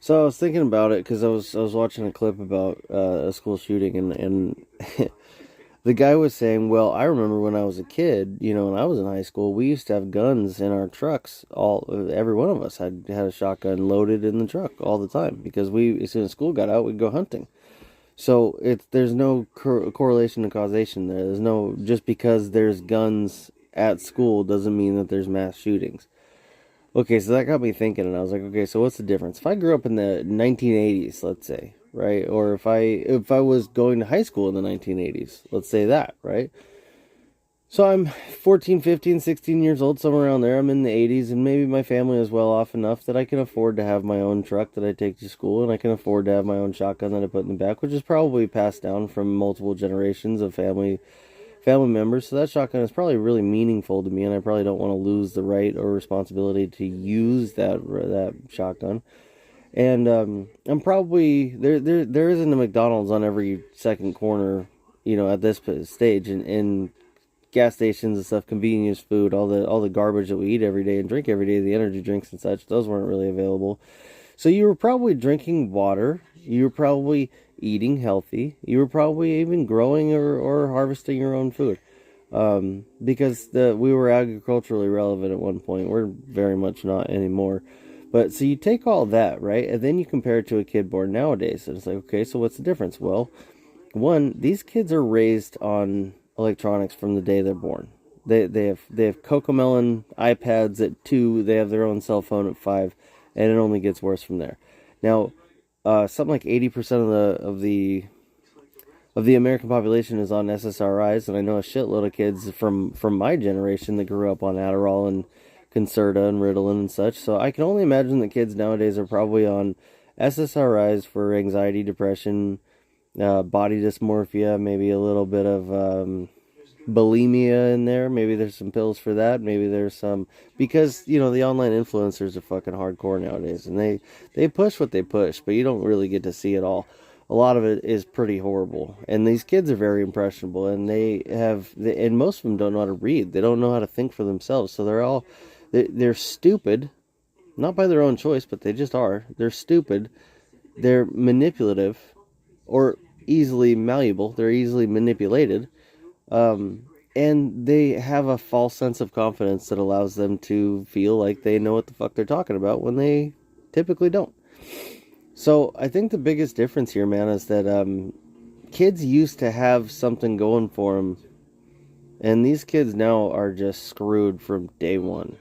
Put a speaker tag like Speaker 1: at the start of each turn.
Speaker 1: So I was thinking about it because I was watching a clip about a school shooting, and the guy was saying, "Well, I remember when I was a kid, when I was in high school, we used to have guns in our trucks. Every one of us had a shotgun loaded in the truck all the time because as soon as school got out, we'd go hunting. So there's no correlation and causation there. There's no just because there's guns at school doesn't mean that there's mass shootings." Okay, so that got me thinking, and I was like, okay, so what's the difference? If I grew up in the 1980s, let's say, right, or if I was going to high school in the 1980s, let's say that, right? So I'm 14, 15, 16 years old, somewhere around there. I'm in the 80s, and maybe my family is well off enough that I can afford to have my own truck that I take to school, and I can afford to have my own shotgun that I put in the back, which is probably passed down from multiple generations of family members. So that shotgun is probably really meaningful to me, and I probably don't want to lose the right or responsibility to use that shotgun. And I'm probably there isn't a McDonald's on every second corner, at this stage, and gas stations and stuff, convenience food, all the garbage that we eat every day and drink every day, the energy drinks and such, those weren't really available. So you were probably drinking water. You were probably eating healthy. You were probably even growing or harvesting your own food. Because we were agriculturally relevant at one point. We're very much not anymore. But so you take all that, right? And then you compare it to a kid born nowadays. And it's like, okay, so what's the difference? Well, one, these kids are raised on electronics from the day they're born. They have Cocomelon iPads at 2. They have their own cell phone at 5, and it only gets worse from there. Now, something like 80% of the American population is on SSRIs, and I know a shitload of kids from my generation that grew up on Adderall and Concerta and Ritalin and such. So I can only imagine that kids nowadays are probably on SSRIs for anxiety, depression, body dysmorphia, maybe a little bit of bulimia in there. Maybe there's some pills for that. Maybe there's some because the online influencers are fucking hardcore nowadays, and they push what they push, but you don't really get to see it all. A lot of it is pretty horrible, and these kids are very impressionable, and and most of them don't know how to read. They don't know how to think for themselves, so they're stupid, not by their own choice, but they just are. They're stupid. They're manipulative, or easily malleable. They're easily manipulated, and they have a false sense of confidence that allows them to feel like they know what the fuck they're talking about when they typically don't. So I think the biggest difference here, man, is that kids used to have something going for them, and these kids now are just screwed from day one.